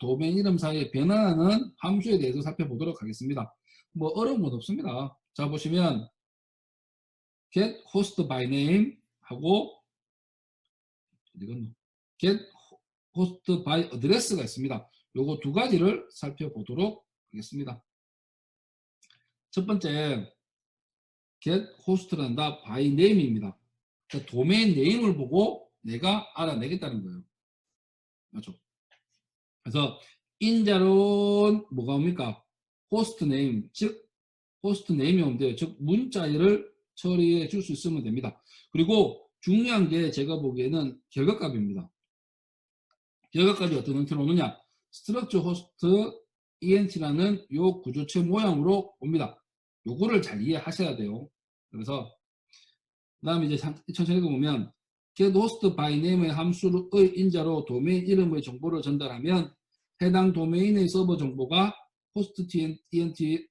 도메인 이름 사이에 변환하는 함수에 대해서 살펴보도록 하겠습니다. 뭐 어려운 건 없습니다. 자, 보시면 get host by name 하고 이건 get host by address가 있습니다. 요거 두 가지를 살펴보도록 하겠습니다. 첫 번째 get host란다 by name입니다. 그러니까 도메인 네임을 보고 내가 알아내겠다는 거예요. 맞죠? 그래서 인자론 뭐가 옵니까? 호스트 네임, 즉 호스트 네임이 오면 돼요. 즉 문자를 처리해 줄 수 있으면 됩니다. 그리고 중요한 게 제가 보기에는 결과값입니다. 결과값이 어떤 형태로 오느냐? 스트럭처 호스트 ENT라는 요 구조체 모양으로 옵니다. 요거를 잘 이해하셔야 돼요. 그래서 그 다음에 이제 천천히 읽어보면 get host by name의 함수의 인자로 도메인 이름의 정보를 전달하면 해당 도메인의 서버 정보가 host ENT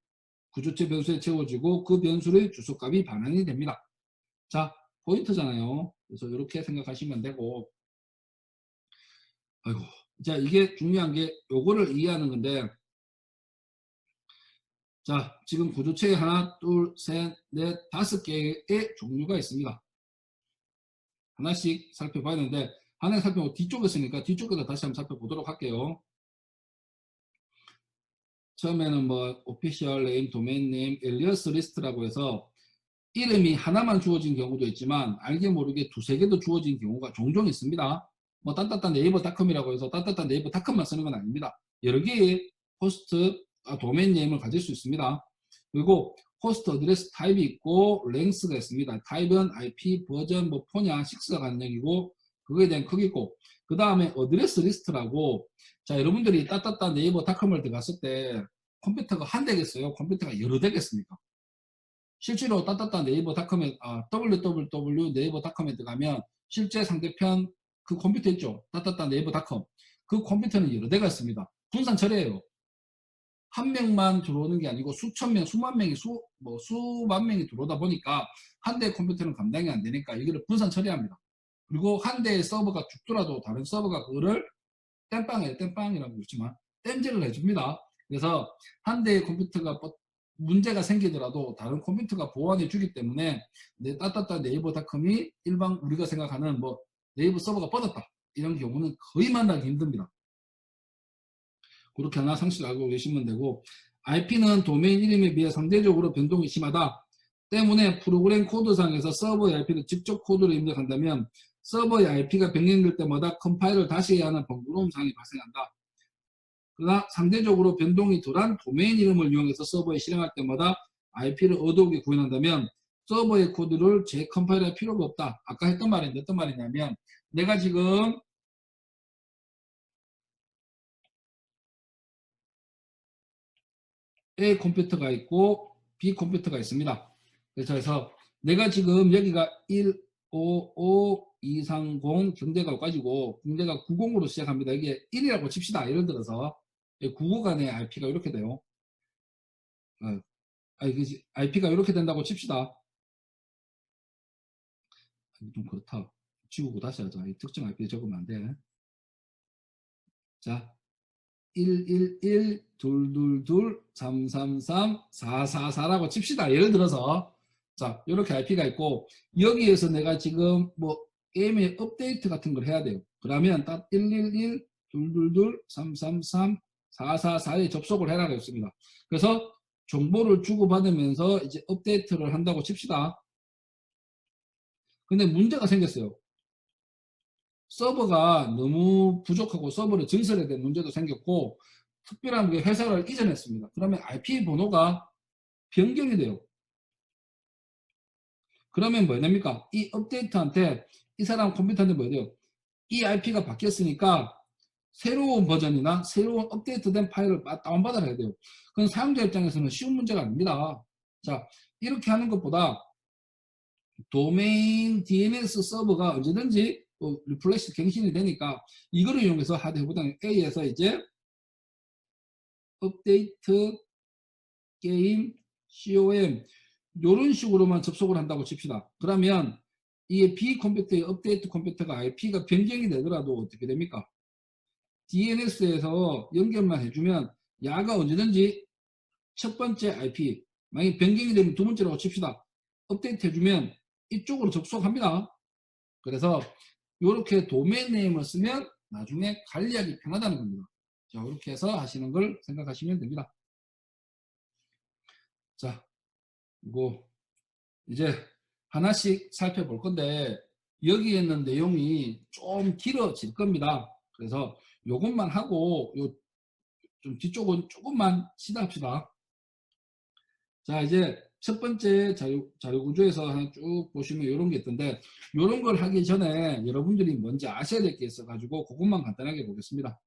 구조체 변수에 채워지고 그 변수의 주소값이 반환이 됩니다. 자, 포인트잖아요. 그래서 이렇게 생각하시면 되고, 아이고, 자, 이게 중요한 게 요거를 이해하는 건데, 자, 지금 구조체에 하나, 둘, 셋, 넷, 다섯 개의 종류가 있습니다. 하나씩 살펴봐야 되는데, 하나 살펴보고 뒤쪽에 있으니까 뒤쪽에서 다시 한번 살펴보도록 할게요. 처음에는 뭐 오피셜 네임, 도메인 네임, 엘리어스 리스트라고 해서 이름이 하나만 주어진 경우도 있지만 알게 모르게 두세 개도 주어진 경우가 종종 있습니다. 뭐 딴딴딴 네이버닷컴이라고 해서 딴딴딴 네이버닷컴만 쓰는 건 아닙니다. 여러 개의 호스트, 도메인 네임을 가질 수 있습니다. 그리고 호스트 어드레스 타입이 있고 랭스가 있습니다. 타입은 IP, 버전, 뭐 포냐, 6가 가능이고 그거에 대한 크기 있고 그 다음에 어드레스 리스트라고 자 여러분들이 따따따 네이버닷컴을 들어갔을 때 컴퓨터가 한 대겠어요? 컴퓨터가 여러 대겠습니까? 실제로 따따따 네이버닷컴에 www 네이버닷컴에 들어가면 실제 상대편 그 컴퓨터 있죠? 따따따 네이버닷컴 그 컴퓨터는 여러 대가 있습니다. 분산 처리예요. 한 명만 들어오는 게 아니고 수천 명, 수만 명이 수만 명이 들어오다 보니까 한 대의 컴퓨터는 감당이 안 되니까 이거를 분산 처리합니다. 그리고 한 대의 서버가 죽더라도 다른 서버가 그거를 땜빵이라고 그러지만 땜질을 해줍니다. 그래서 한 대의 컴퓨터가 문제가 생기더라도 다른 컴퓨터가 보완해 주기 때문에 따따따 네이버닷컴이 일반 우리가 생각하는 뭐 네이버 서버가 뻗었다 이런 경우는 거의 만나기 힘듭니다. 그렇게 하나 상식 알고 계시면 되고 IP는 도메인 이름에 비해 상대적으로 변동이 심하다 때문에 프로그램 코드상에서 서버의 IP를 직접 코드로 입력한다면 서버의 IP가 변경될 때마다 컴파일을 다시 해야 하는 번거로운 사항이 발생한다. 그러나 상대적으로 변동이 덜한 도메인 이름을 이용해서 서버에 실행할 때마다 IP를 어두우게 구현한다면 서버의 코드를 재컴파일할 필요가 없다. 아까 했던 말인데 어떤 말이냐면 내가 지금 A 컴퓨터가 있고 B 컴퓨터가 있습니다. 그래서 내가 지금 여기가 155230 경대가 가지고 경대가 90으로 시작합니다. 이게 1이라고 칩시다. 예를 들어서 9구 간의 IP가 이렇게 돼요. IP가 이렇게 된다고 칩시다. 좀 그렇다. 지우고 다시 하자. 특정 IP 적으면 안 돼. 자, 111, 222, 333, 444라고 칩시다. 예를 들어서 자 이렇게 IP가 있고 여기에서 내가 지금 뭐 게임의 업데이트 같은 걸 해야 돼요. 그러면 딱 111, 222, 333, 444에 접속을 해라 했습니다. 그래서 정보를 주고받으면서 이제 업데이트를 한다고 칩시다. 근데 문제가 생겼어요. 서버가 너무 부족하고 서버를 증설해야 될 문제도 생겼고 특별한 게 회사를 이전했습니다. 그러면 IP 번호가 변경이 돼요. 그러면 뭐 됩니까? 이 업데이트한테 이 사람 컴퓨터한테 뭐 돼요? 이 IP가 바뀌었으니까 새로운 버전이나 새로운 업데이트된 파일을 다운받아야 돼요. 그건 사용자 입장에서는 쉬운 문제가 아닙니다. 자, 이렇게 하는 것보다 도메인 DNS 서버가 언제든지 리플레시 갱신이 되니까 이거를 이용해서 하드 해보다는 A에서 이제 업데이트 게임 COM 이런 식으로만 접속을 한다고 칩시다. 그러면 이 B 컴퓨터의 업데이트 컴퓨터가 IP가 변경이 되더라도 어떻게 됩니까? DNS에서 연결만 해주면 야가 언제든지 첫 번째 IP, 만약에 변경이 되면 두 번째라고 칩시다. 업데이트 해주면 이쪽으로 접속합니다. 그래서 이렇게 도메인 네임을 쓰면 나중에 관리하기 편하다는 겁니다. 자, 이렇게 해서 하시는 걸 생각하시면 됩니다. 자, 이거 이제 하나씩 살펴볼 건데 여기에 있는 내용이 좀 길어질 겁니다. 그래서 요것만 하고 요 좀 뒤쪽은 조금만 시도합시다. 자, 이제 첫 번째 자료 구조에서 하나 쭉 보시면 이런 게 있던데 이런 걸 하기 전에 여러분들이 먼저 아셔야 될 게 있어 가지고 그것만 간단하게 보겠습니다.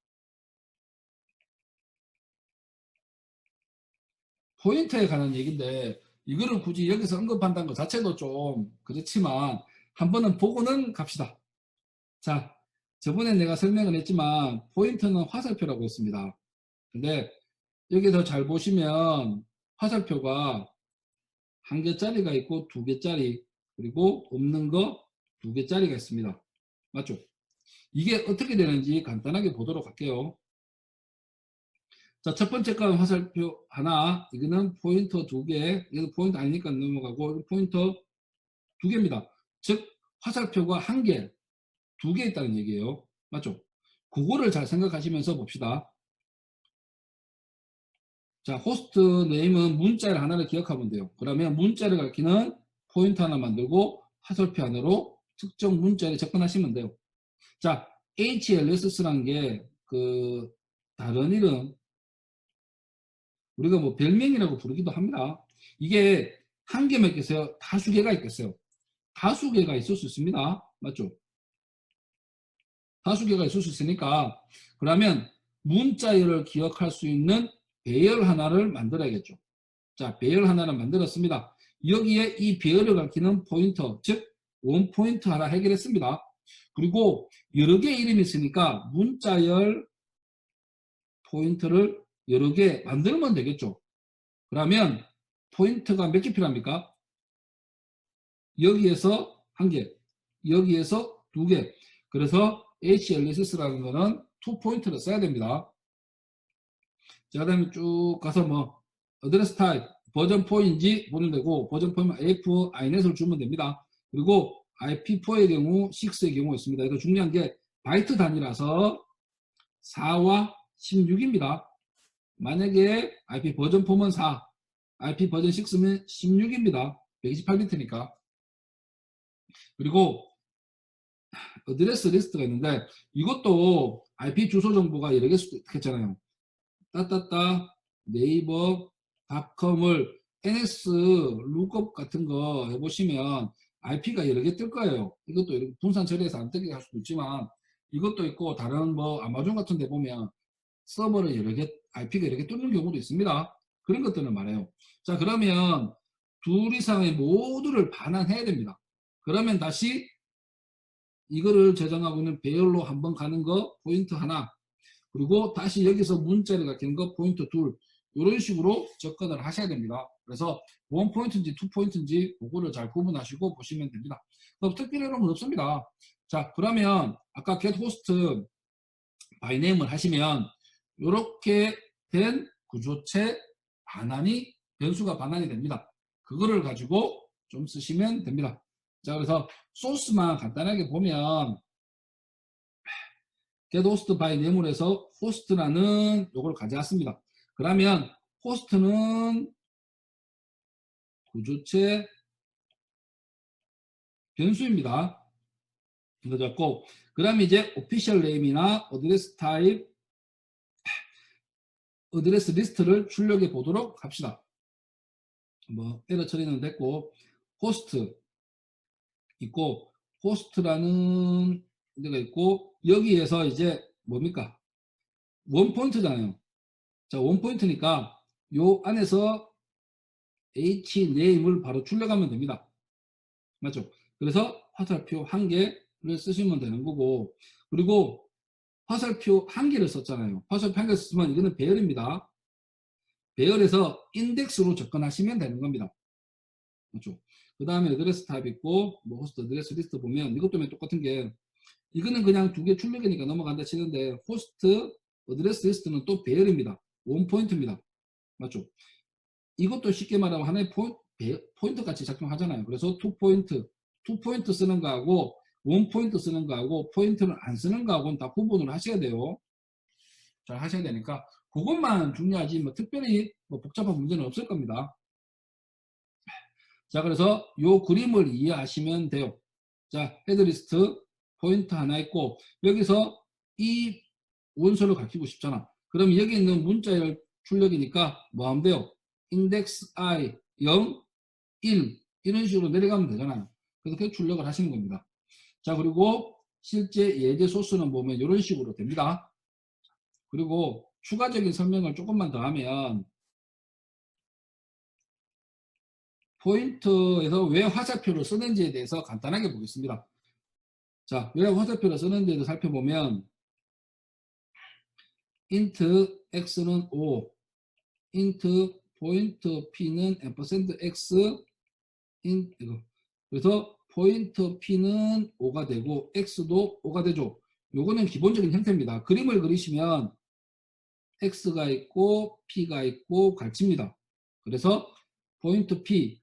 포인터에 관한 얘기인데 이거를 굳이 여기서 언급한다는 것 자체도 좀 그렇지만 한번은 보고는 갑시다. 자, 저번에 내가 설명을 했지만 포인터는 화살표라고 했습니다. 근데 여기서 잘 보시면 화살표가 한 개짜리가 있고 두 개짜리 그리고 없는 거 두 개짜리가 있습니다. 맞죠? 이게 어떻게 되는지 간단하게 보도록 할게요. 자, 첫 번째 건 화살표 하나, 이거는 포인터 두 개, 이거 포인터 아니니까 넘어가고, 이거 포인터 두 개입니다. 즉, 화살표가 한 개, 두 개 있다는 얘기예요. 맞죠? 그거를 잘 생각하시면서 봅시다. 자, 호스트 네임은 문자를 하나를 기억하면 돼요. 그러면 문자를 가리키는 포인터 하나 만들고 화살표 하나로 특정 문자를 접근하시면 돼요. 자, HLS라는 게 다른 이름 우리가 뭐 별명이라고 부르기도 합니다. 이게 한 개만 있겠어요? 다수 개가 있겠어요? 다수 개가 있을 수 있습니다. 맞죠? 다수 개가 있을 수 있으니까 그러면 문자열을 기억할 수 있는 배열 하나를 만들어야겠죠. 자, 배열 하나를 만들었습니다. 여기에 이 배열을 가리키는 포인터, 즉 원포인트 하나 해결했습니다. 그리고 여러 개의 이름이 있으니까 문자열 포인트를 여러 개 만들면 되겠죠. 그러면 포인트가 몇 개 필요합니까? 여기에서 한 개, 여기에서 두 개. 그래서 HLSS라는 거는 2포인트를 써야 됩니다. 자, 그 다음에 쭉 가서 뭐 어드레스 타입, 버전 4인지 보면 되고 버전 4면 AF, INET을 주면 됩니다. 그리고 IP4의 경우, 6의 경우 있습니다. 이거 중요한 게 바이트 단위라서 4와 16입니다. 만약에 IP 버전 4면 4, IP 버전 6면 16입니다. 128비트니까. 그리고 어드레스 리스트가 있는데 이것도 IP 주소 정보가 여러 개 수도 있겠잖아요. 따따따 네이버 닷컴을 NS 룩업 같은 거 해보시면 IP가 여러 개 뜰 거예요. 이것도 이렇게 분산 처리해서 안 뜨게 할 수도 있지만 이것도 있고 다른 뭐 아마존 같은 데 보면 서버를 여러 개 IP가 이렇게 뚫는 경우도 있습니다. 그런 것들을 말해요. 자, 그러면 둘 이상의 모두를 반환해야 됩니다. 그러면 다시 이거를 저장하고 있는 배열로 한번 가는 거 포인트 하나, 그리고 다시 여기서 문자를 갖는 거 포인트 둘, 이런 식으로 접근을 하셔야 됩니다. 그래서 원 포인트인지 투 포인트인지 그거를 잘 구분하시고 보시면 됩니다. 특별한 건 없습니다. 자, 그러면 아까 get host by name을 하시면 이렇게 된 구조체 반환이 변수가 반환이 됩니다. 그거를 가지고 좀 쓰시면 됩니다. 자, 그래서 소스만 간단하게 보면 get host by name에서 host라는 요걸 가져왔습니다. 그러면 host는 구조체 변수입니다. 이거 잡고 그다음 이제 official name이나 address type, address list를 출력해 보도록 합시다. 뭐 에러 처리는 됐고 host 있고 host라는 데가 있고 여기에서 이제 뭡니까? 원포인트잖아요. 자, 원포인트니까 요 안에서 hname을 바로 출력하면 됩니다. 맞죠? 그래서 화살표 한 개를 쓰시면 되는 거고 그리고 화살표 한 개를 썼잖아요. 화살표 한 개를 쓰면 이거는 배열입니다. 배열에서 인덱스로 접근하시면 되는 겁니다. 그렇죠? 그 다음에 어드레스 타입 있고 뭐 호스트 어드레스 리스트 보면 이것 때문에 똑같은 게 이거는 그냥 두 개 출력이니까 넘어간다 치는데 호스트 어드레스 리스트는 또 배열입니다. 원 포인트입니다. 맞죠? 이것도 쉽게 말하면 하나의 포인트 같이 작동하잖아요. 그래서 투 포인트 쓰는 거하고 원 포인트 쓰는 거하고 포인트를 안 쓰는 거하고는 다 구분을 하셔야 돼요. 잘 하셔야 되니까 그것만 중요하지 뭐 특별히 뭐 복잡한 문제는 없을 겁니다. 자, 그래서 요 그림을 이해하시면 돼요. 자, 헤드리스트 포인트 하나 있고 여기서 이 원소를 가리키고 싶잖아. 그럼 여기 있는 문자열 출력이니까 뭐 하면 돼요? 인덱스 i 0, 1 이런 식으로 내려가면 되잖아요. 그래서 그 출력을 하시는 겁니다. 자, 그리고 실제 예제 소스는 보면 이런 식으로 됩니다. 그리고 추가적인 설명을 조금만 더 하면 포인트에서 왜 화살표를 쓰는지에 대해서 간단하게 보겠습니다. 자, 왜 화살표를 쓰는지를 살펴보면 int x는 5, int 포인트 p는 $x, 그래서 포인트 p는 5가 되고 x도 5가 되죠. 요거는 기본적인 형태입니다. 그림을 그리시면 x가 있고 p가 있고 같습니다. 그래서 포인트 p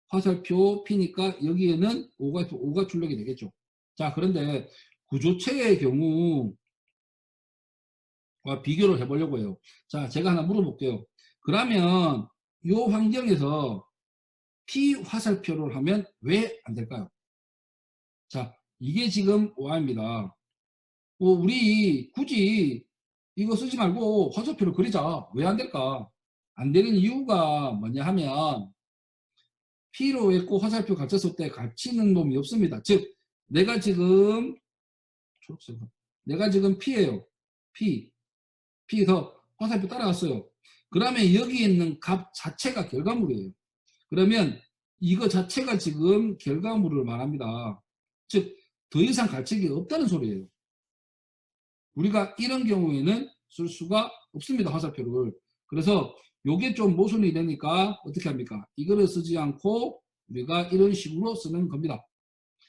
화살표 p니까 여기에는 5가 출력이 되겠죠. 자, 그런데 구조체의 경우와 비교를 해보려고 해요. 자, 제가 하나 물어볼게요. 그러면 이 환경에서 p 화살표를 하면 왜 안 될까요? 자, 이게 지금 오화입니다. 우리 굳이 이거 쓰지 말고 화살표를 그리자. 왜 안 될까? 안 되는 이유가 뭐냐 하면 P로 했고 화살표 갇혔을 때 갇히는 놈이 없습니다. 즉 내가 지금 초록색 내가 지금 P예요. P에서 화살표 따라갔어요. 그러면 여기 있는 값 자체가 결과물이에요. 그러면 이거 자체가 지금 결과물을 말합니다. 즉 더 이상 가책이 없다는 소리예요. 우리가 이런 경우에는 쓸 수가 없습니다. 화살표를. 그래서 요게 좀 모순이 되니까 어떻게 합니까? 이거를 쓰지 않고 우리가 이런 식으로 쓰는 겁니다.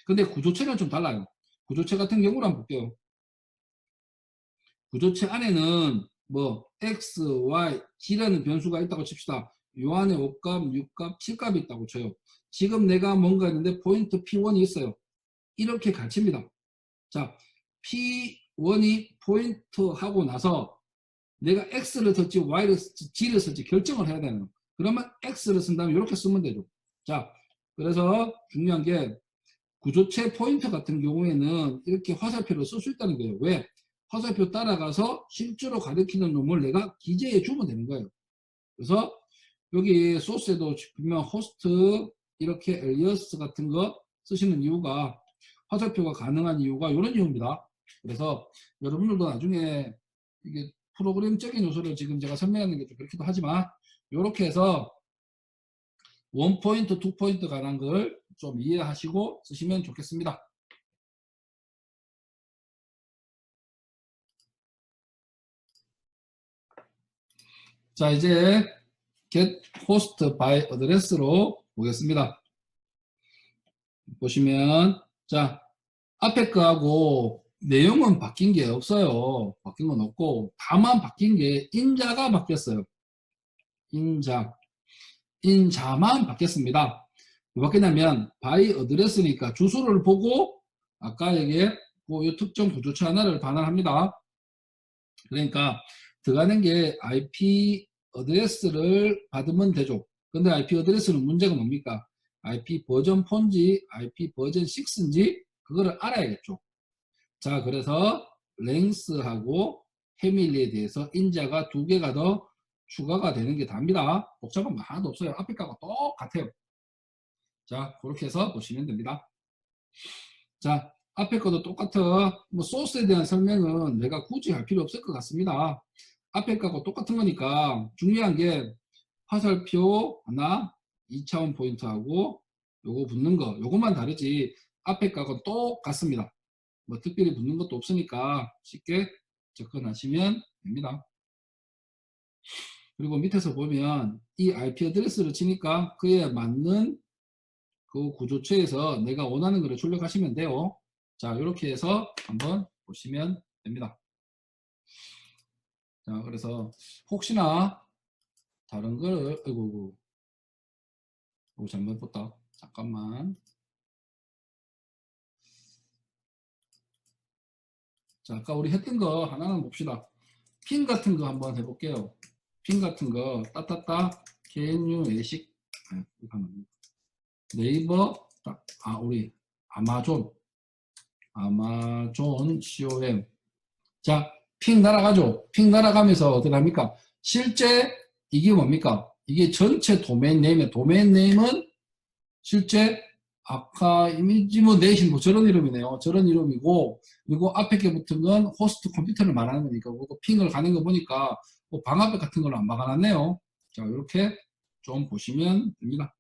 근데 구조체는 좀 달라요. 구조체 같은 경우를 한번 볼게요. 구조체 안에는 뭐 x, y, g라는 변수가 있다고 칩시다. 요 안에 5값, 6값, 7값이 있다고 쳐요. 지금 내가 뭔가 했는데 포인트 P1이 있어요. 이렇게 갇힙니다. 자, P1이 포인트 하고 나서 내가 X를 쓸지 Y를 쓸지 G를 쓸지 결정을 해야 되는 거예요. 그러면 X를 쓴다면 이렇게 쓰면 되죠. 자, 그래서 중요한 게 구조체 포인터 같은 경우에는 이렇게 화살표를 쓸 수 있다는 거예요. 왜? 화살표 따라가서 실제로 가리키는 놈을 내가 기재해 주면 되는 거예요. 그래서 여기 소스에도 분명 호스트 이렇게 엘리어스 같은 거 쓰시는 이유가 화살표가 가능한 이유가 이런 이유입니다. 그래서 여러분들도 나중에 이게 프로그램적인 요소를 지금 제가 설명하는 게 좀 그렇기도 하지만 이렇게 해서 원 포인트, 투 포인트 관한 걸 좀 이해하시고 쓰시면 좋겠습니다. 자, 이제 get host by address로 보겠습니다. 보시면 자, 앞에 거하고 내용은 바뀐 게 없어요. 바뀐 건 없고 다만 바뀐 게 인자가 바뀌었어요. 인자만 바뀌었습니다. 왜 바뀌냐면 by address니까 주소를 보고 아까 여기에 이 특정 구조체 하나를 반환합니다. 그러니까 들어가는 게 IP 어드레스를 받으면 되죠. 근데 IP 어드레스는 문제가 뭡니까? IP 버전 4인지 IP 버전 6인지 그거를 알아야겠죠. 자, 그래서 랭스하고 패밀리에 대해서 인자가 두 개가 더 추가가 되는 게 답니다. 복잡한 거 하나도 없어요. 앞에 거하고 똑같아요. 자, 그렇게 해서 보시면 됩니다. 자, 앞에 것도 똑같아. 뭐 소스에 대한 설명은 내가 굳이 할 필요 없을 것 같습니다. 앞에 거하고 똑같은 거니까 중요한 게 화살표 하나 2차원 포인트하고 요거 붙는 거 요것만 다르지 앞에 거하고 똑같습니다. 뭐 특별히 붙는 것도 없으니까 쉽게 접근하시면 됩니다. 그리고 밑에서 보면 이 IP 어드레스를 치니까 그에 맞는 그 구조체에서 내가 원하는 것을 출력하시면 돼요. 자, 이렇게 해서 한번 보시면 됩니다. 자, 그래서 혹시나 다른 걸, 아이고, 이거 잘못 봤다. 잠깐만. 자, 아까 우리 했던 거 하나는 봅시다. 핀 같은 거 한번 해볼게요. 핀 같은 거, 따따따, KNU 외식, 네이버, 우리 아마존, COM. 자, 핑 날아가죠. 핑 날아가면서 어떻게 합니까? 실제 이게 뭡니까? 이게 전체 도메인 네임의 도메인 네임은 실제 아까 이미지 뭐 네이션 뭐 저런 이름이네요. 저런 이름이고, 그리고 앞에 게 붙은 건 호스트 컴퓨터를 말하는 거니까, 그리고 핑을 가는 거 보니까 뭐 방화벽 같은 걸 안 박아놨네요. 자, 이렇게 좀 보시면 됩니다.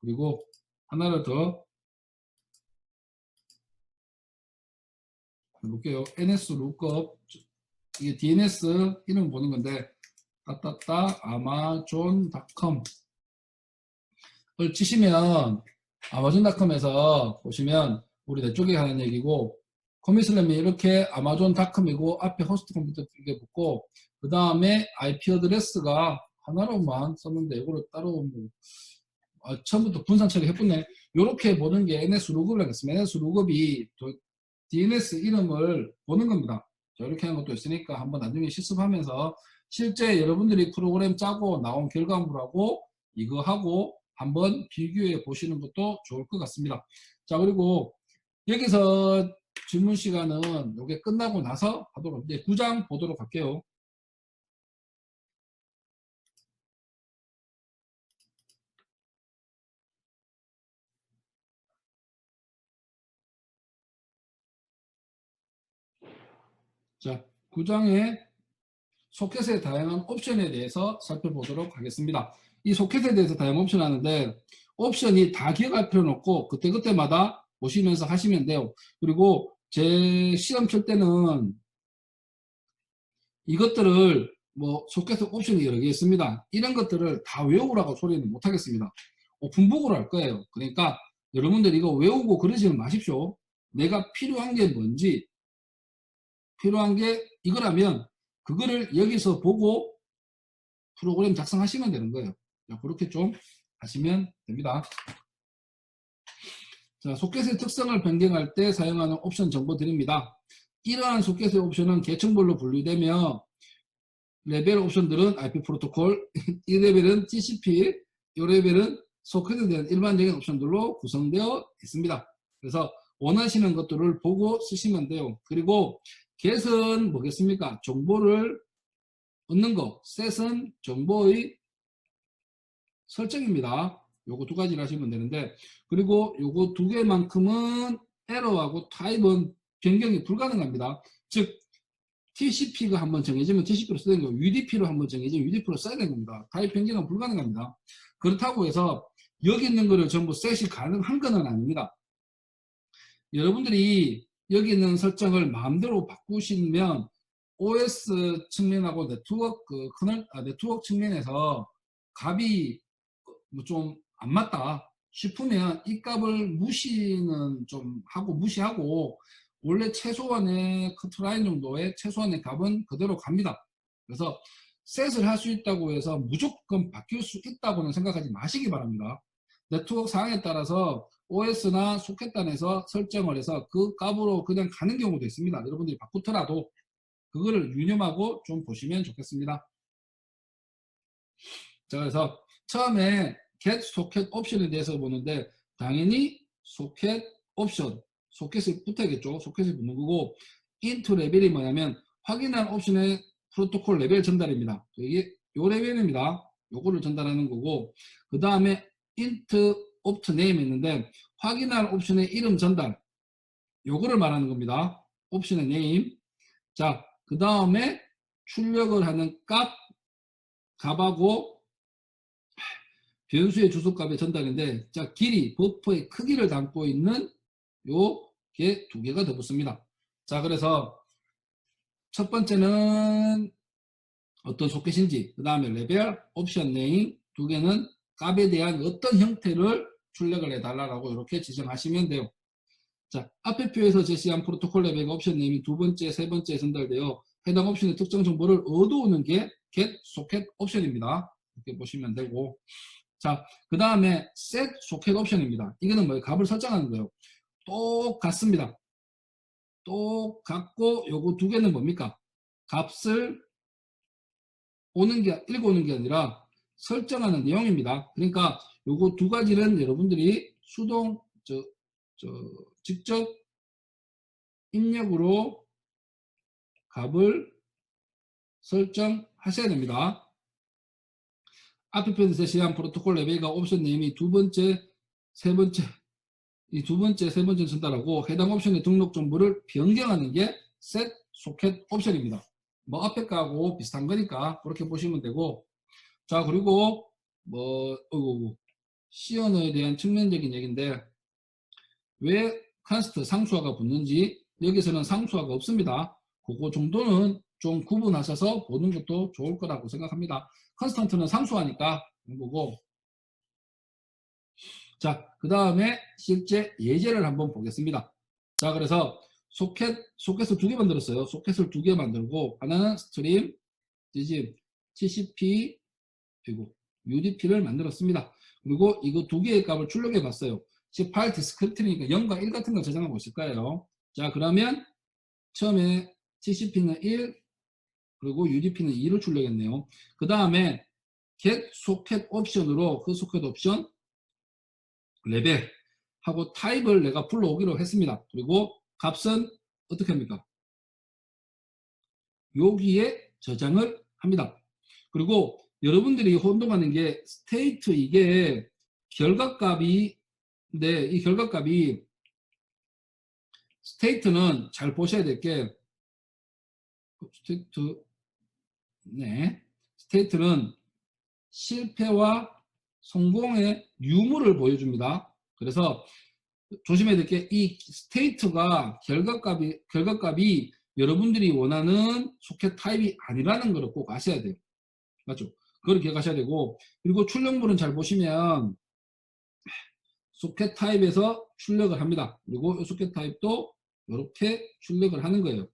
그리고 하나를 더 해볼게요. NS lookup, 이게 DNS 이름 보는 건데, 따따따 아마존.com을 치시면 아마존.com에서 보시면 우리 내 쪽에 하는 얘기고, 코미슬램이 이렇게 아마존.com이고 앞에 호스트 컴퓨터 두 개 붙고 그 다음에 IP 어드레스가 하나로만 썼는데 이거를 따로 뭐 처음부터 분산 처리해보네. 이렇게 보는 게 NS 룩업을 하겠습니다. NS 룩업이 DNS 이름을 보는 겁니다. 자, 이렇게 하는 것도 있으니까 한번 나중에 실습하면서 실제 여러분들이 프로그램 짜고 나온 결과물하고 이거하고 한번 비교해 보시는 것도 좋을 것 같습니다. 자, 그리고 여기서 질문 시간은 이게 끝나고 나서 하도록, 이제 9장 보도록 할게요. 자, 9장에 소켓의 다양한 옵션에 대해서 살펴보도록 하겠습니다. 이 소켓에 대해서 다양한 옵션 하는데 옵션이 다 기억할 필요는 없고 그때그때마다 보시면서 하시면 돼요. 그리고 제 시험 칠 때는 이것들을 뭐 소켓 옵션이 여러 개 있습니다. 이런 것들을 다 외우라고 소리는 못 하겠습니다. 오픈북으로 할 거예요. 그러니까 여러분들 이거 외우고 그러지는 마십시오. 내가 필요한 게 뭔지, 필요한 게 이거라면 그거를 여기서 보고 프로그램 작성하시면 되는 거예요. 자, 그렇게 좀 하시면 됩니다. 자, 소켓의 특성을 변경할 때 사용하는 옵션 정보 드립니다. 이러한 소켓의 옵션은 계층별로 분류되며 레벨 옵션들은 IP 프로토콜, 이 레벨은 TCP, 이 레벨은 소켓에 대한 일반적인 옵션들로 구성되어 있습니다. 그래서 원하시는 것들을 보고 쓰시면 돼요. 그리고 get은 뭐겠습니까? 정보를 얻는 거, set은 정보의 설정입니다. 요거 두 가지를 하시면 되는데, 그리고 요거 두 개만큼은 에러하고 타입은 변경이 불가능합니다. 즉 TCP가 한번 정해지면 TCP로 써야 되는 거고 UDP로 한번 정해지면 UDP로 써야 되는 겁니다. 타입 변경은 불가능합니다. 그렇다고 해서 여기 있는 거를 전부 셋이 가능한 건 아닙니다. 여러분들이 여기 있는 설정을 마음대로 바꾸시면 OS 측면하고 네트워크 네트워크 측면에서 값이 뭐 좀 안 맞다 싶으면 이 값을 무시는 좀 하고 무시하고 원래 최소한의 커트라인 정도의 최소한의 값은 그대로 갑니다. 그래서 셋을 할 수 있다고 해서 무조건 바뀔 수 있다고는 생각하지 마시기 바랍니다. 네트워크 상황에 따라서 OS나 소켓단에서 설정을 해서 그 값으로 그냥 가는 경우도 있습니다. 여러분들이 바꾸더라도 그거를 유념하고 좀 보시면 좋겠습니다. 자, 그래서 처음에 get 소켓 옵션에 대해서 보는데 당연히 소켓 옵션, 소켓이 붙어야겠죠. 소켓이 붙는 거고 into 레벨이 뭐냐면 확인한 옵션의 프로토콜 레벨 전달입니다. 이게 요 레벨입니다. 요거를 전달하는 거고 그 다음에 int opt name 있는데 확인한 옵션의 이름 전달 요거를 말하는 겁니다. 옵션의 name. 자, 그 다음에 출력을 하는 값하고 변수의 주소값의 전달인데, 자, 길이, 버퍼의 크기를 담고 있는 요게 두 개가 더 붙습니다. 자, 그래서 첫 번째는 어떤 소켓인지, 그 다음에 레벨, 옵션 네임, 두 개는 값에 대한 어떤 형태를 출력을 해달라고 이렇게 지정하시면 돼요. 자, 앞에 표에서 제시한 프로토콜 레벨과 옵션 네임이 두 번째, 세 번째에 전달되어 해당 옵션의 특정 정보를 얻어오는 게 get socket 옵션입니다. 이렇게 보시면 되고. 자, 그 다음에 set socket 옵션입니다. 이거는 뭐예요? 값을 설정하는 거예요. 똑같습니다. 똑같고 요거 두 개는 뭡니까? 값을 읽어오는 게 아니라 설정하는 내용입니다. 그러니까 요거 두 가지는 여러분들이 직접 입력으로 값을 설정하셔야 됩니다. 앞에 편에서 제시한 프로토콜 레벨과 옵션 네임이 두 번째, 세 번째, 이 두 번째, 세 번째 전달하고 해당 옵션의 등록 정보를 변경하는 게 set socket 옵션입니다. 뭐 앞에 거하고 비슷한 거니까 그렇게 보시면 되고. 자, 그리고 C 언어에 대한 측면적인 얘기인데 왜 컨스트 상수화가 붙는지 여기서는 상수화가 없습니다. 그거 정도는 좀 구분하셔서 보는 것도 좋을 거라고 생각합니다. 컨스턴트는 상수화니까 보고. 자, 그 다음에 실제 예제를 한번 보겠습니다. 자, 그래서 소켓을 두 개 만들었어요. 소켓을 두 개 만들고 하나는 스트림, TCP, 그리고 UDP를 만들었습니다. 그리고 이거 두 개의 값을 출력해 봤어요. 파일 디스크립트니까 0과 1 같은 걸 저장하고 있을 거예요. 자, 그러면 처음에 TCP는 1, 그리고 UDP는 2를 출력했네요. 그 다음에 get socket 옵션으로 그 소켓 옵션 레벨 하고 타입을 내가 불러오기로 했습니다. 그리고 값은 어떻게 합니까? 여기에 저장을 합니다. 그리고 여러분들이 혼동하는 게 스테이트 이게 결과값이 이 결과값이 스테이트는 잘 보셔야 될 게 스테이트는 실패와 성공의 유무를 보여줍니다. 그래서 조심해야 될 게 이 스테이트가 결과값이 여러분들이 원하는 소켓 타입이 아니라는 걸 꼭 아셔야 돼요. 맞죠? 그걸 기억하셔야 되고, 그리고 출력물은 잘 보시면 소켓 타입에서 출력을 합니다. 그리고 이 소켓 타입도 이렇게 출력을 하는 거예요.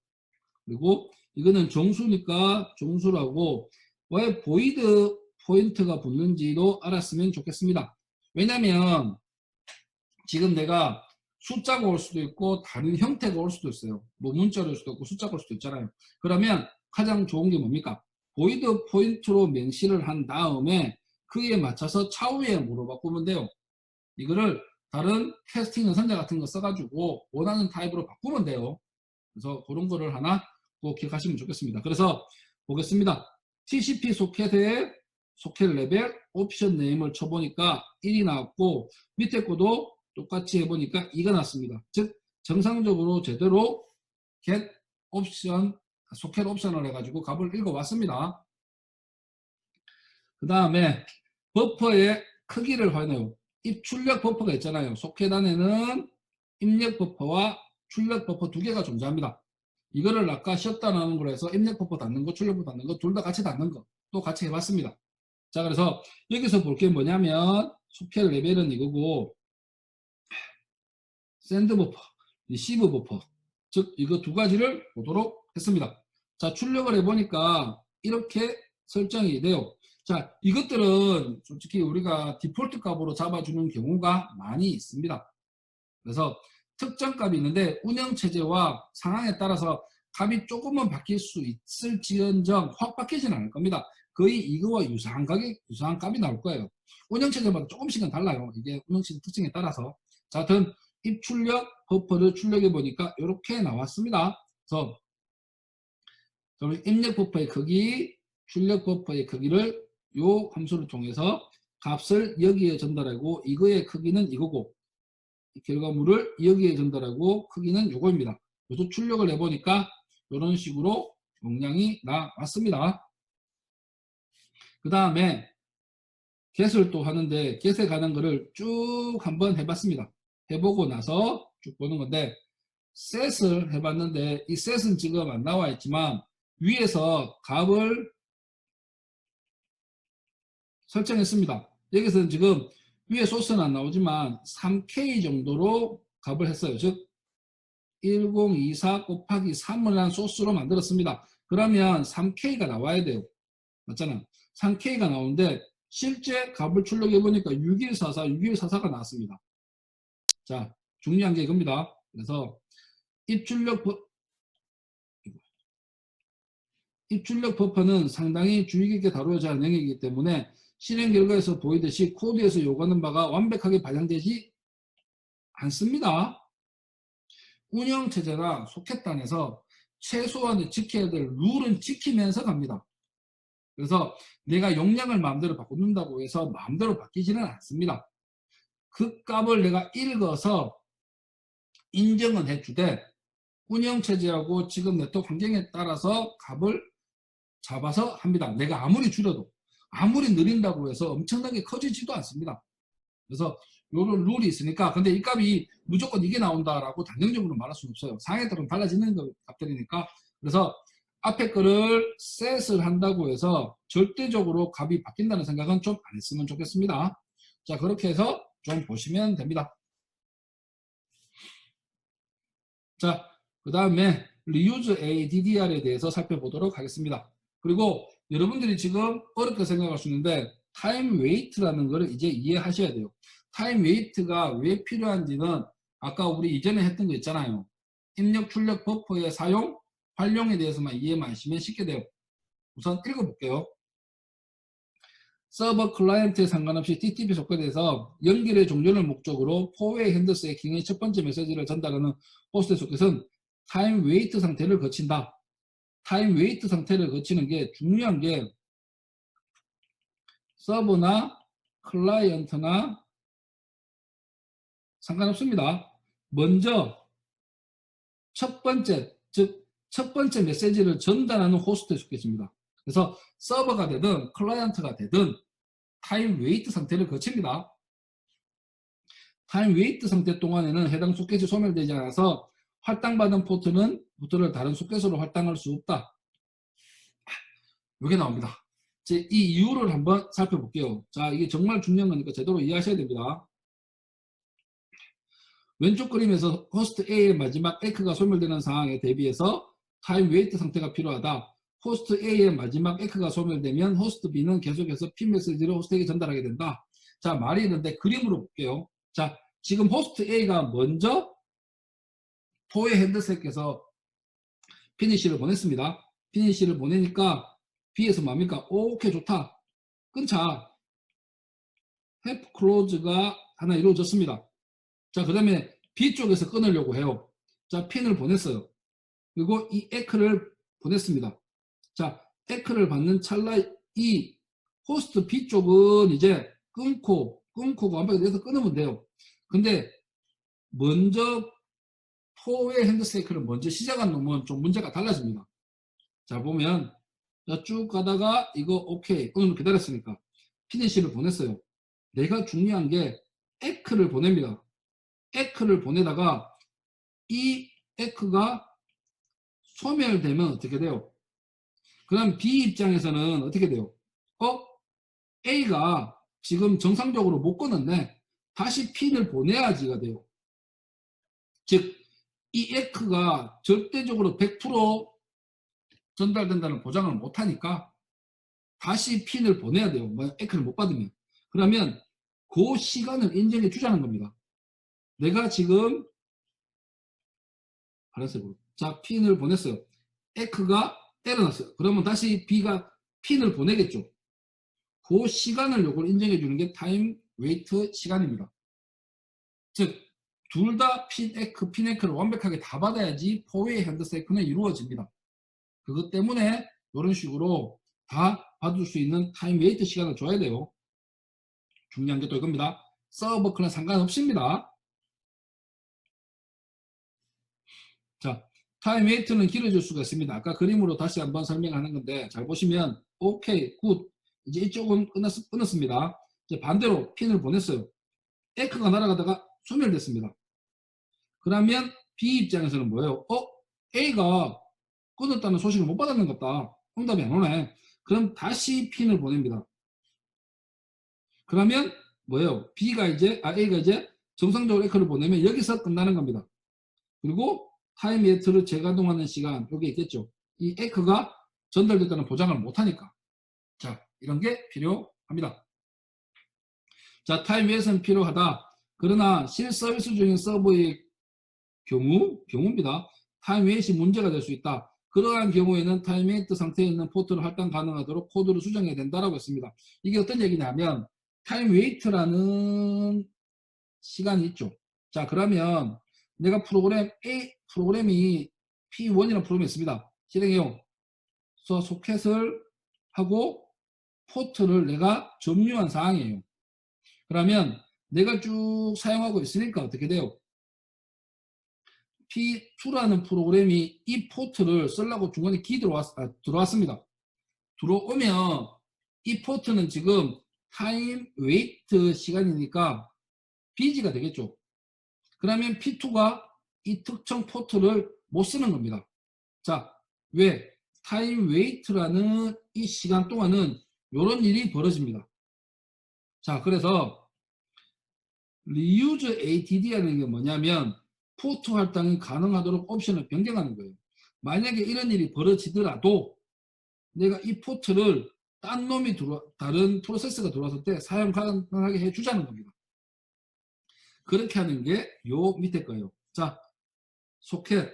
그리고 이거는 정수니까 정수라고 왜 보이드 포인트가 붙는지도 알았으면 좋겠습니다. 왜냐면 지금 내가 숫자가 올 수도 있고 다른 형태가 올 수도 있어요. 뭐 문자로 올 수도 있고 숫자가 올 수도 있잖아요. 그러면 가장 좋은 게 뭡니까? 보이드 포인트로 명시를 한 다음에 그에 맞춰서 차후에 뭐로 바꾸면 돼요. 이거를 다른 캐스팅 연산자 같은 거 써가지고 원하는 타입으로 바꾸면 돼요. 그래서 그런 거를 하나 꼭 기억하시면 좋겠습니다. 그래서 보겠습니다. TCP 소켓에 소켓 레벨 옵션 네임을 쳐보니까 1이 나왔고 밑에 거도 똑같이 해보니까 2가 났습니다. 즉 정상적으로 제대로 get 옵션 소켓 옵션을 해가지고 값을 읽어왔습니다. 그 다음에 버퍼의 크기를 확인해요. 입출력 버퍼가 있잖아요. 소켓 안에는 입력 버퍼와 출력 버퍼 두 개가 존재합니다. 이거를 아까 쉬었다 나오는 걸로 해서 입력 버퍼 닫는 거, 출력 버퍼 닫는 거 둘 다 같이 닫는 거 또 같이 해봤습니다. 자, 그래서 여기서 볼 게 뭐냐면 소켓 레벨은 이거고 샌드 버퍼, 리시브 버퍼 즉 이거 두 가지를 보도록 했습니다. 자, 출력을 해보니까 이렇게 설정이 돼요. 자, 이것들은 솔직히 우리가 디폴트 값으로 잡아주는 경우가 많이 있습니다. 그래서 특정 값이 있는데 운영체제와 상황에 따라서 값이 조금은 바뀔 수 있을지언정 확 바뀌지는 않을 겁니다. 거의 이거와 유사한 값이 나올 거예요. 운영체제마다 조금씩은 달라요. 이게 운영체제 특징에 따라서. 자, 하여튼 입출력 버퍼를 출력해 보니까 이렇게 나왔습니다. 그래서 입력 버퍼의 크기, 출력 버퍼의 크기를 요 함수를 통해서 값을 여기에 전달하고 이거의 크기는 이거고 결과물을 여기에 전달하고 크기는 요거입니다. 그래서 출력을 해보니까 이런 식으로 용량이 나왔습니다. 그 다음에 get을 또 하는데 get에 관한 거를 쭉 한번 해봤습니다. 해보고 나서 쭉 보는 건데 set을 해봤는데 이 set은 지금 안 나와 있지만 위에서 값을 설정했습니다. 여기서는 지금 위에 소스는 안 나오지만 3K 정도로 값을 했어요. 즉 1024 곱하기 3을 한 소스로 만들었습니다. 그러면 3K가 나와야 돼요. 맞잖아. 3K가 나오는데 실제 값을 출력해 보니까 6144, 6144가 나왔습니다. 자, 중요한 게 이겁니다. 그래서 입출력 버퍼는 상당히 주의 깊게 다루어야 하는 영역이기 때문에 실행 결과에서 보이듯이 코드에서 요구하는 바가 완벽하게 반영되지 않습니다. 운영체제나 소켓단에서 최소한 지켜야 될 룰은 지키면서 갑니다. 그래서 내가 용량을 마음대로 바꾼다고 해서 마음대로 바뀌지는 않습니다. 그 값을 내가 읽어서 인정은 해주되 운영체제하고 지금 네트워크 환경에 따라서 값을 잡아서 합니다. 내가 아무리 줄여도 아무리 느린다고 해서 엄청나게 커지지도 않습니다. 그래서 이런 룰이 있으니까 근데 이 값이 무조건 이게 나온다라고 단정적으로 말할 수는 없어요. 상황에 따라 달라지는 값들이니까. 그래서 앞에 거를 셋을 한다고 해서 절대적으로 값이 바뀐다는 생각은 좀 안 했으면 좋겠습니다. 자, 그렇게 해서 좀 보시면 됩니다. 자, 그 다음에 reuse ADDR에 대해서 살펴보도록 하겠습니다. 그리고 여러분들이 지금 어렵게 생각할 수 있는데 타임 웨이트라는 걸 이제 이해하셔야 돼요. 타임 웨이트가 왜 필요한지는 아까 우리 이전에 했던 거 있잖아요. 입력 출력 버퍼의 사용, 활용에 대해서만 이해만 하시면 쉽게 돼요. 우선 읽어볼게요. 서버 클라이언트에 상관없이 TTP 소켓에서 연결의 종료를 목적으로 포웨이 핸드세이킹의 첫 번째 메시지를 전달하는 호스트 소켓은 타임 웨이트 상태를 거친다. 타임 웨이트 상태를 거치는 게 중요한 게 서버나 클라이언트나 상관없습니다. 먼저 첫 번째, 즉 첫 번째 메시지를 전달하는 호스트에 속겠습니다. 그래서 서버가 되든 클라이언트가 되든 타임 웨이트 상태를 거칩니다. 타임 웨이트 상태 동안에는 해당 소켓이 소멸되지 않아서 할당받은 포트를 다른 소켓으로 할당할 수 없다. 이게 나옵니다. 이제 이 이유를 한번 살펴볼게요. 자, 이게 정말 중요한 거니까 제대로 이해하셔야 됩니다. 왼쪽 그림에서 호스트 A의 마지막 에크가 소멸되는 상황에 대비해서 타임 웨이트 상태가 필요하다. 호스트 A의 마지막 에크가 소멸되면 호스트 B는 계속해서 P 메시지를 호스트에게 전달하게 된다. 자, 말이 있는데 그림으로 볼게요. 자, 지금 호스트 A가 먼저 포의 핸드셋에서 피니시를 보냈습니다. 피니시를 보내니까 B에서 뭡니까? 오케이, 좋다. 끊자. have close가 하나 이루어졌습니다. 자, 그 다음에 B 쪽에서 끊으려고 해요. 자, 핀을 보냈어요. 그리고 이 에크를 보냈습니다. 자, 에크를 받는 찰나 이 호스트 B 쪽은 이제 끊고 완벽히 돼서 끊으면 돼요. 근데 먼저 포의 핸드세이크를 먼저 시작한 놈은 좀 문제가 달라집니다. 자, 보면 쭉 가다가 이거 오케이 오늘 기다렸으니까 피니시를 보냈어요. 내가 중요한 게 에크를 보냅니다. 에크를 보내다가 이 에크가 소멸되면 어떻게 돼요? 그럼 B 입장에서는 어떻게 돼요? A가 지금 정상적으로 못 끊었네. 다시 핀을 보내야지가 돼요. 즉, 이 에크가 절대적으로 100% 전달된다는 보장을 못하니까 다시 핀을 보내야 돼요. 에크를 못 받으면. 그러면 그 시간을 인정해 주자는 겁니다. 내가 지금 파란색으로 자, 핀을 보냈어요. 에크가 때려놨어요. 그러면 다시 B가 핀을 보내겠죠. 그 시간을 요걸 인정해 주는 게 타임 웨이트 시간입니다. 즉, 둘 다 핀 에크를 완벽하게 다 받아야지 포웨이 핸드세이크는 이루어집니다. 그것 때문에 이런 식으로 다 받을 수 있는 타임 웨이트 시간을 줘야 돼요. 중요한 게 또 이겁니다. 서버 클래스 상관없습니다. 자, 타임 웨이트는 길어질 수가 있습니다. 아까 그림으로 다시 한번 설명하는 건데 잘 보시면 오케이, 굿. 이제 이쪽은 끊었습니다. 이제 반대로 핀을 보냈어요. 에크가 날아가다가 소멸됐습니다. 그러면 B 입장에서는 뭐예요? A가 끊었다는 소식을 못 받았는 것 같다. 응답이 안 오네. 그럼 다시 핀을 보냅니다. 그러면 뭐예요? A가 이제 정상적으로 에크를 보내면 여기서 끝나는 겁니다. 그리고 타임 웨이트를 재가동하는 시간, 여기 있겠죠. 이 에크가 전달됐다는 보장을 못하니까. 자, 이런 게 필요합니다. 자, 타임 웨이트는 필요하다. 그러나 실서비스 중인 서버의 경우입니다. 타임 웨이트이 문제가 될 수 있다. 그러한 경우에는 타임 웨이트 상태에 있는 포트를 할당 가능하도록 코드를 수정해야 된다라고 했습니다. 이게 어떤 얘기냐면 타임 웨이트라는 시간이 있죠. 자, 그러면 내가 프로그램이 P1이라는 프로그램이 있습니다. 실행해요. 그래서 소켓을 하고 포트를 내가 점유한 사항이에요. 그러면 내가 쭉 사용하고 있으니까 어떻게 돼요? P2라는 프로그램이 이 포트를 쓰려고 중간에 들어왔습니다. 들어오면 이 포트는 지금 타임 웨이트 시간이니까 비지가 되겠죠. 그러면 P2가 이 특정 포트를 못 쓰는 겁니다. 자, 왜? 타임 웨이트라는 이 시간 동안은 이런 일이 벌어집니다. 자, 그래서 reuse ATD라는 게 뭐냐면 포트 할당이 가능하도록 옵션을 변경하는 거예요. 만약에 이런 일이 벌어지더라도 내가 이 포트를 다른 프로세스가 들어왔을 때 사용 가능하게 해주자는 겁니다. 그렇게 하는 게 요 밑에 거예요. 자, 소켓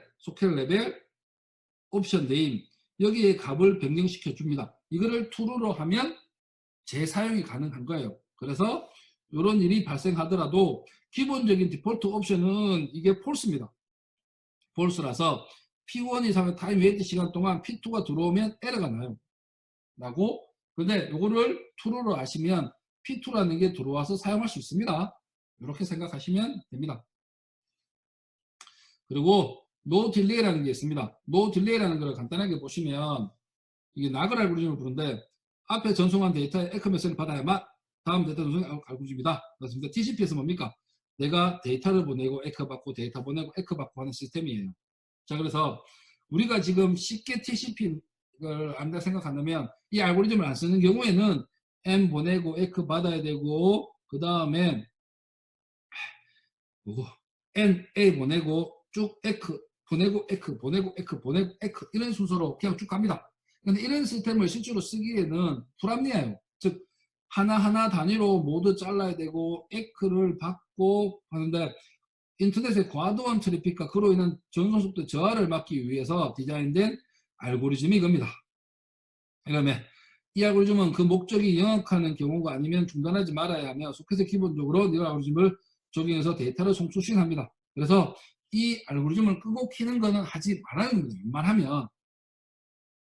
레벨, 옵션 네임, 여기에 값을 변경시켜 줍니다. 이거를 true로 하면 재사용이 가능한 거예요. 그래서 이런 일이 발생하더라도 기본적인 디폴트 옵션은 이게 false입니다. false라서 P1 이상의 타임 웨이트 시간 동안 P2가 들어오면 에러가 나요. 근데 이거를 true로 하시면 P2라는 게 들어와서 사용할 수 있습니다. 이렇게 생각하시면 됩니다. 그리고 no delay라는 게 있습니다. no delay라는 걸 간단하게 보시면 이게 나글 알고리즘을 부르는데 앞에 전송한 데이터에 에크 메시지를 받아야만 다음 데이터 전송 알고리즘이다. 그렇습니다. TCP에서 뭡니까? 내가 데이터를 보내고 에크 받고 데이터 보내고 에크 받고 하는 시스템이에요. 자, 그래서 우리가 지금 쉽게 TCP를 안다 생각한다면 이 알고리즘을 안 쓰는 경우에는 M 보내고 에크 받아야 되고 그 다음에 N, A 보내고 쭉 에크 보내고 에크 보내고 에크 보내고 에크 이런 순서로 그냥 쭉 갑니다. 근데 이런 시스템을 실제로 쓰기에는 불합리해요. 즉 하나하나 단위로 모두 잘라야 되고 에크를 받고 하는데 인터넷의 과도한 트래픽과 그로 인한 전송속도 저하를 막기 위해서 디자인된 알고리즘이 이겁니다. 그러면 이 알고리즘은 그 목적이 영역하는 경우가 아니면 중단하지 말아야 하며 소켓에 기본적으로 이 알고리즘을 적용해서 데이터를 송수신합니다. 그래서 이 알고리즘을 끄고 키는 거는 하지 말아야 합니다. 웬만하면.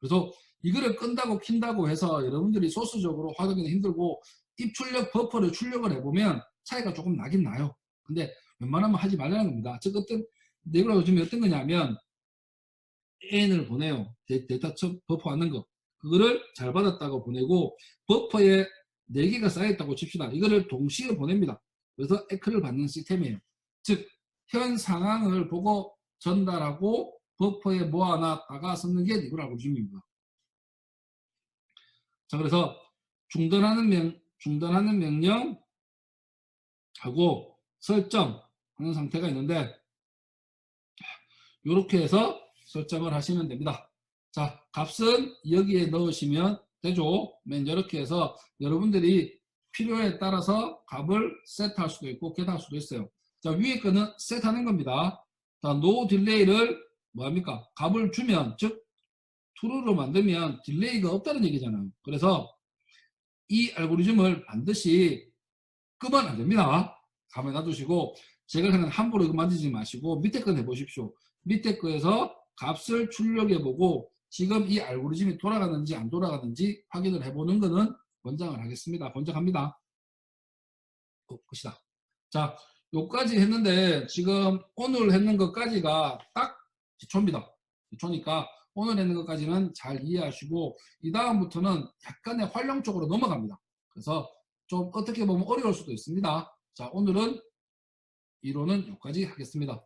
그래서 이거를 끈다고 킨다고 해서 여러분들이 소스적으로 활용하기 힘들고 입출력 버퍼를 출력을 해보면 차이가 조금 나긴 나요. 근데 웬만하면 하지 말라는 겁니다. 즉 어떤 내가 요즘에 어떤 거냐면 N을 보내요. 데이터 버퍼 하는 거. 그거를 잘 받았다고 보내고 버퍼에 4개가 쌓여있다고 칩시다. 이거를 동시에 보냅니다. 그래서 에크를 받는 시스템이에요. 즉 현 상황을 보고 전달하고 버퍼에 모아놨다가 쓰는 게 리글 알고리즘입니다. 자, 그래서 중단하는 명령하고 설정하는 상태가 있는데 이렇게 해서 설정을 하시면 됩니다. 자, 값은 여기에 넣으시면 되죠. 맨 이렇게 해서 여러분들이 필요에 따라서 값을 세트할 수도 있고 겟할 수도 있어요. 자, 위에 거는 셋하는 겁니다. 자, no delay를 뭐합니까? 값을 주면, 즉 true로 만들면 딜레이가 없다는 얘기잖아요. 그래서 이 알고리즘을 반드시 끄면 안 됩니다. 가만히 놔두시고 제가 그냥 함부로 이거 만지지 마시고 밑에 거 해보십시오. 밑에 거에서 값을 출력해보고 지금 이 알고리즘이 돌아가는지 안 돌아가는지 확인을 해보는 거는 권장을 하겠습니다. 권장합니다. 끝이다. 자, 요까지 했는데 지금 오늘 했는 것까지가 딱 기초입니다. 기초니까 오늘 했는 것까지는 잘 이해하시고 이 다음부터는 약간의 활용 쪽으로 넘어갑니다. 그래서 좀 어떻게 보면 어려울 수도 있습니다. 자, 오늘은 이론은 여기까지 하겠습니다.